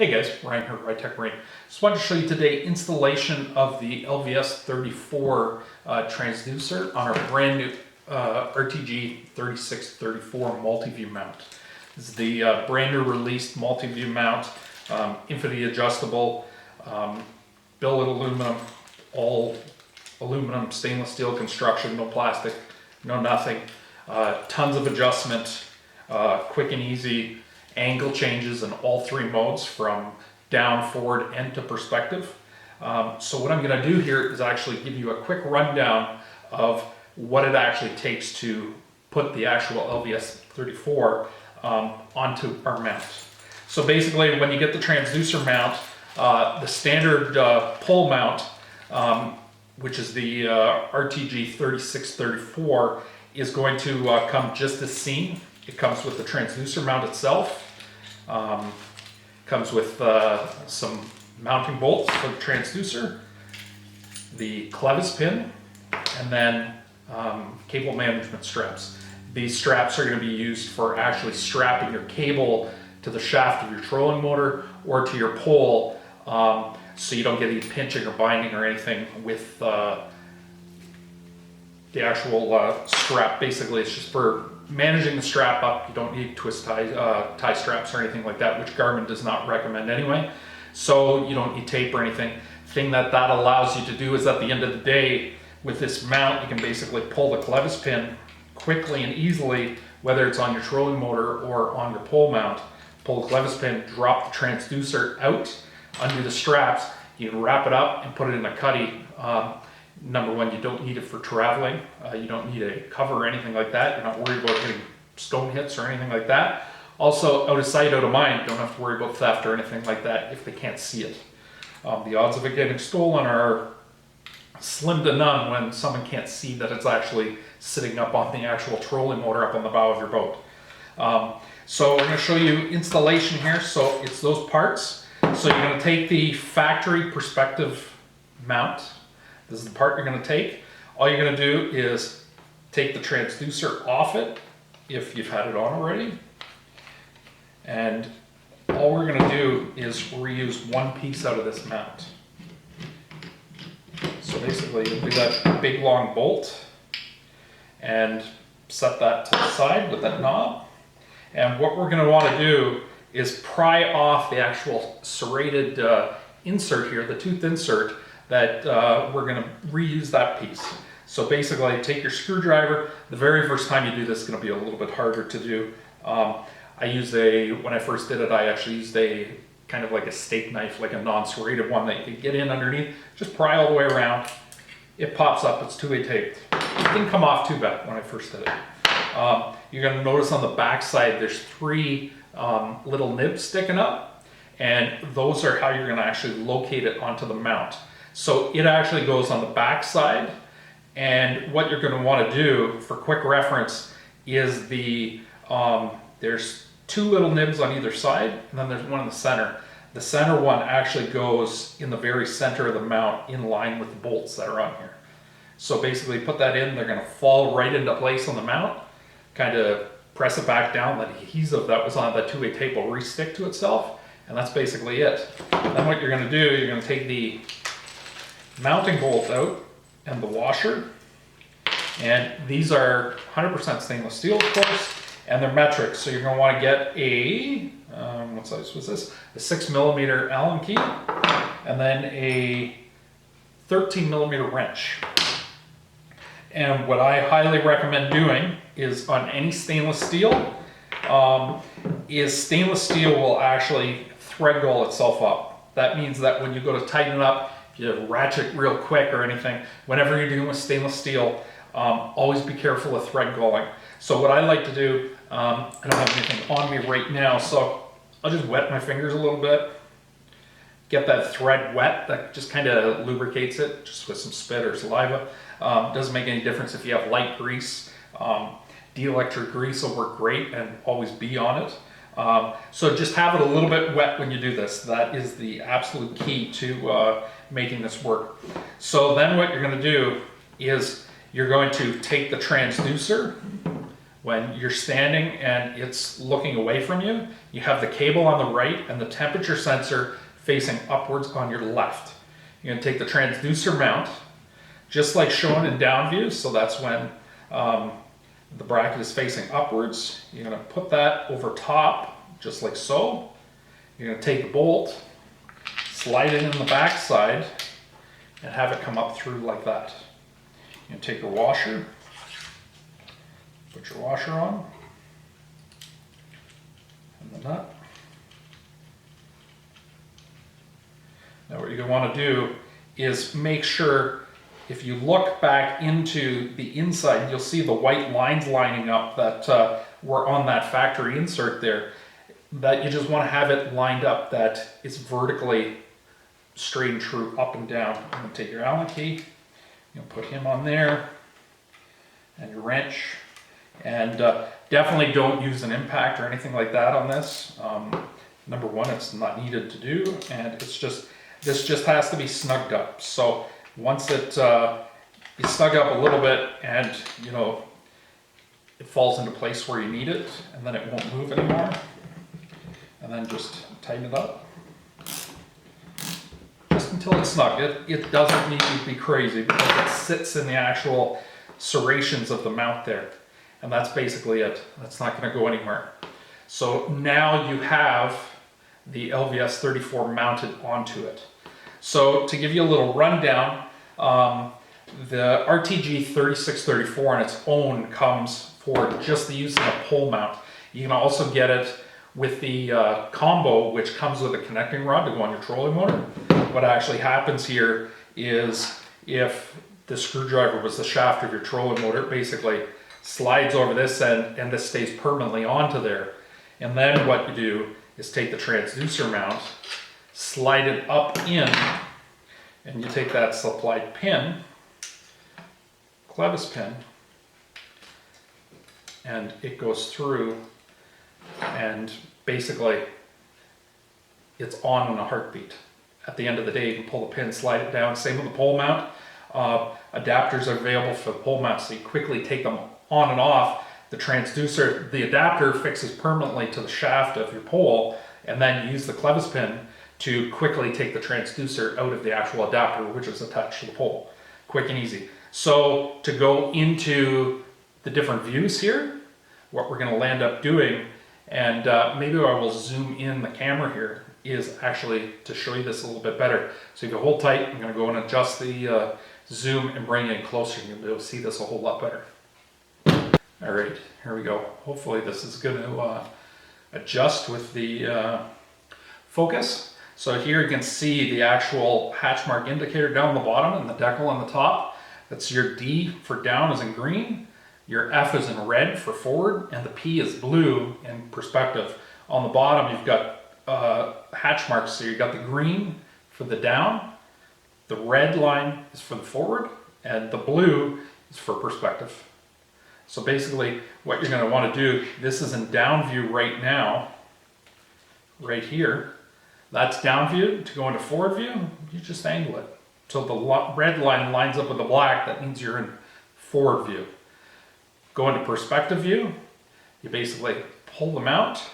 Hey guys, Ryan here, RyTek Rain. Just wanted to show you today installation of the LVS34 transducer on our brand new RTG3634 Multi-View mount. This is the brand new released Multi-View mount, infinitely adjustable, billet aluminum, all aluminum, stainless steel construction, no plastic, no nothing. Tons of adjustment, quick and easy. Angle changes in all three modes, from down, forward, and to perspective. So what I'm going to do here is actually give you a quick rundown of what it actually takes to put the actual LVS34 onto our mount. So basically, when you get the transducer mount, the standard pole mount, which is the RTG3634, is going to come just as seen. It comes with the transducer mount itself, comes with some mounting bolts for the transducer, the clevis pin, and then cable management straps. These straps are going to be used for actually strapping your cable to the shaft of your trolling motor or to your pole, so you don't get any pinching or binding or anything with the actual strap. Basically, it's just for managing the strap up. You don't need twist tie straps or anything like that, which Garmin does not recommend anyway. So you don't need tape or anything. The thing that allows you to do is, at the end of the day, with this mount, you can basically pull the clevis pin quickly and easily, whether it's on your trolling motor or on your pole mount. Pull the clevis pin, drop the transducer out, undo the straps, you can wrap it up and put it in a cutty. Number one, you don't need it for traveling. You don't need a cover or anything like that. You're not worried about getting stone hits or anything like that. Also, out of sight, out of mind. You don't have to worry about theft or anything like that if they can't see it. The odds of it getting stolen are slim to none when someone can't see that it's actually sitting up on the actual trolling motor up on the bow of your boat. So we're going to show you installation here. So it's those parts. So you're going to take the factory perspective mount. This is the part you're going to take. All you're going to do is take the transducer off it, if you've had it on already. And all we're going to do is reuse one piece out of this mount. So basically, you'll do that big long bolt and set that to the side with that knob. And what we're going to want to do is pry off the actual serrated insert here, the tooth insert, that we're going to reuse that piece. So basically, take your screwdriver. The very first time you do this is going to be a little bit harder to do. When I first did it, I actually used a kind of like a steak knife, like a non-serrated one that you could get in underneath. Just pry all the way around. It pops up. It's two-way taped. It didn't come off too bad when I first did it. You're going to notice on the back side there's three little nibs sticking up, and those are how you're going to actually locate it onto the mount. So it actually goes on the back side, and what you're going to want to do for quick reference is there's two little nibs on either side, and then there's one in the center. The center one actually goes in the very center of the mount, in line with the bolts that are on here. So basically, put that in, they're going to fall right into place on the mount. Kind of press it back down, that adhesive that was on that two-way tape will re-stick to itself, and that's basically it. Then what you're going to do, you're going to take the mounting bolt out and the washer, and these are 100% stainless steel, of course, and they're metric. So you're going to want to get a what size was this? A 6mm Allen key, and then a 13mm wrench. And what I highly recommend doing is, on any stainless steel, stainless steel will actually thread roll itself up. That means that when you go to tighten it up, if you ratchet real quick or anything, whenever you're dealing with stainless steel, always be careful of thread going. So what I like to do, I don't have anything on me right now, so I'll just wet my fingers a little bit, get that thread wet. That just kind of lubricates it, just with some spit or saliva. Doesn't make any difference if you have light grease. Dielectric grease will work great, and always be on it. So just have it a little bit wet when you do this. That is the absolute key to making this work. So then what you're going to do is you're going to take the transducer, When you're standing and it's looking away from you, you have the cable on the right and the temperature sensor facing upwards on your left. You're going to take the transducer mount, just like shown in down view, so that's when the bracket is facing upwards. You're going to put that over top, just like so. You're going to take the bolt, slide it in the back side, and have it come up through like that. You're going to take your washer, put your washer on, and the nut. Now what you're going to want to do is make sure, if you look back into the inside, you'll see the white lines lining up that were on that factory insert there, that you just want to have it lined up that it's vertically straight and true up and down. You're going to take your Allen key, you'll put him on there, and your wrench. And definitely don't use an impact or anything like that on this. Number one, it's not needed to do, and it's just, this just has to be snugged up. So once it you snug up a little bit and you know it falls into place where you need it, and then it won't move anymore, and then just tighten it up just until it's snug. It doesn't need to be crazy because it sits in the actual serrations of the mount there. And that's basically it. That's not going to go anywhere. So now you have the LVS34 mounted onto it. So to give you a little rundown, the RTG3634 on its own comes for just the use of a pole mount. You can also get it with the combo, which comes with a connecting rod to go on your trolling motor. What actually happens here is, if the screwdriver was the shaft of your trolling motor, it basically slides over this end and this stays permanently onto there. And then what you do is take the transducer mount, slide it up in, and you take that supplied pin, clevis pin, and it goes through, and basically it's on in a heartbeat. At the end of the day, you can pull the pin, slide it down. Same with the pole mount. Adapters are available for the pole mount, so you quickly take them on and off. The transducer, the adapter fixes permanently to the shaft of your pole, and then you use the clevis pin to quickly take the transducer out of the actual adapter, which is attached to the pole. Quick and easy. So to go into the different views here, what we're going to end up doing, and maybe I will zoom in the camera here, is actually to show you this a little bit better. So if you hold tight, I'm going to go and adjust the zoom and bring it in closer. You'll be able to see this a whole lot better. All right, here we go. Hopefully this is going to adjust with the focus. So here you can see the actual hatch mark indicator down the bottom and the decal on the top. That's your D for down is in green, your F is in red for forward, and the P is blue in perspective. On the bottom you've got hatch marks, so you've got the green for the down, the red line is for the forward, and the blue is for perspective. So basically what you're going to want to do, this is in down view right now, right here. That's down view. To go into forward view, you just angle it till the red line lines up with the black. That means you're in forward view. Go into perspective view, you basically pull the mount,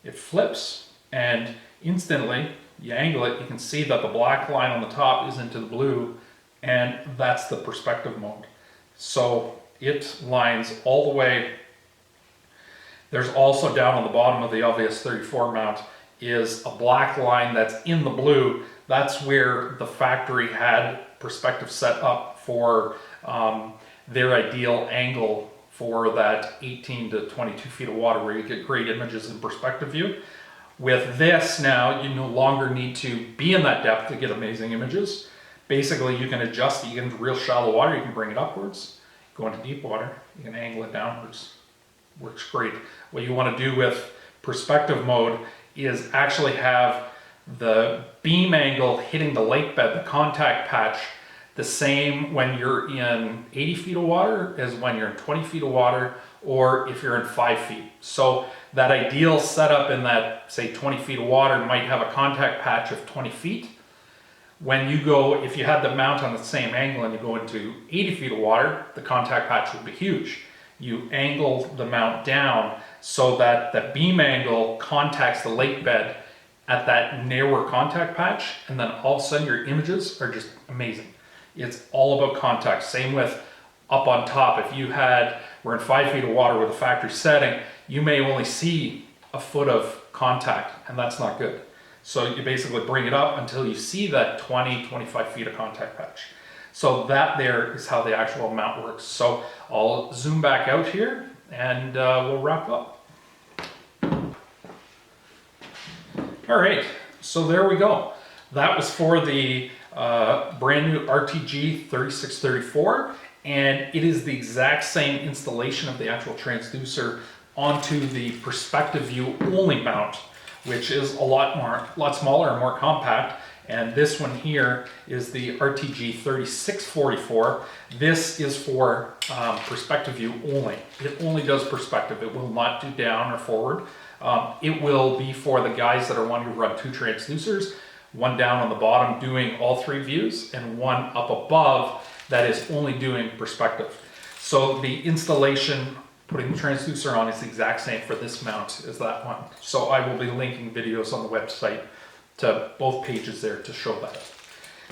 it flips, and instantly you angle it, you can see that the black line on the top is into the blue, and that's the perspective mode. So it lines all the way. There's also down on the bottom of the LVS34 mount is a black line that's in the blue. That's where the factory had perspective set up for their ideal angle for that 18 to 22 feet of water, where you get great images in perspective view. With this now, you no longer need to be in that depth to get amazing images. Basically, you can adjust it. You can real shallow water, you can bring it upwards. Go into deep water, you can angle it downwards. Works great. What you want to do with perspective mode is actually have the beam angle hitting the lake bed, the contact patch, the same when you're in 80 feet of water as when you're in 20 feet of water, or if you're in 5 feet. So that ideal setup in that, say, 20 feet of water might have a contact patch of 20 feet. When you go, if you had the mount on the same angle and you go into 80 feet of water, the contact patch would be huge. you angle the mount down so that the beam angle contacts the lake bed at that narrower contact patch, and then all of a sudden your images are just amazing. It's all about contact. Same with up on top. If you we're in 5 feet of water with a factory setting, you may only see a foot of contact, and that's not good. So you basically bring it up until you see that 20-25 feet of contact patch. So that there is how the actual mount works. So I'll zoom back out here and we'll wrap up. All right, so there we go. That was for the brand new RTG3634, and it is the exact same installation of the actual transducer onto the perspective view only mount, which is a lot smaller and more compact. And this one here is the RTG3644. This is for perspective view only. It only does perspective. It will not do down or forward. It will be for the guys that are wanting to run 2 transducers, one down on the bottom doing all 3 views, and one up above that is only doing perspective. So the installation, putting the transducer on, is the exact same for this mount as that one. So I will be linking videos on the website to both pages there to show that.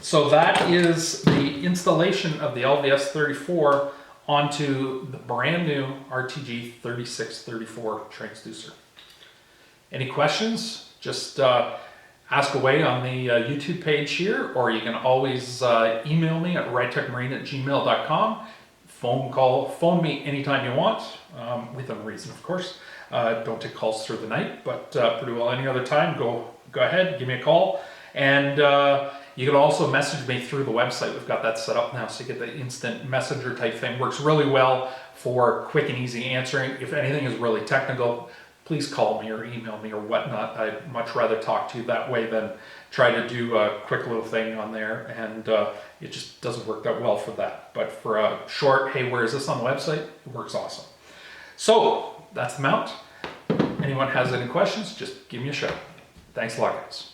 So that is the installation of the LVS34 onto the brand new RTG3634 transducer. Any questions? Just ask away on the YouTube page here, or you can always email me at rytekmarine@gmail.com. Phone me anytime you want, within reason, of course. Don't take calls through the night, but pretty well any other time, go ahead, give me a call. And you can also message me through the website. We've got that set up now, so you get the instant messenger type thing. Works really well for quick and easy answering. If anything is really technical, please call me or email me or whatnot. I'd much rather talk to you that way than try to do a quick little thing on there, and it just doesn't work that well for that. But for a short, hey, where is this on the website? It works awesome. So that's the mount. Anyone has any questions, just give me a shout. Thanks a lot, guys.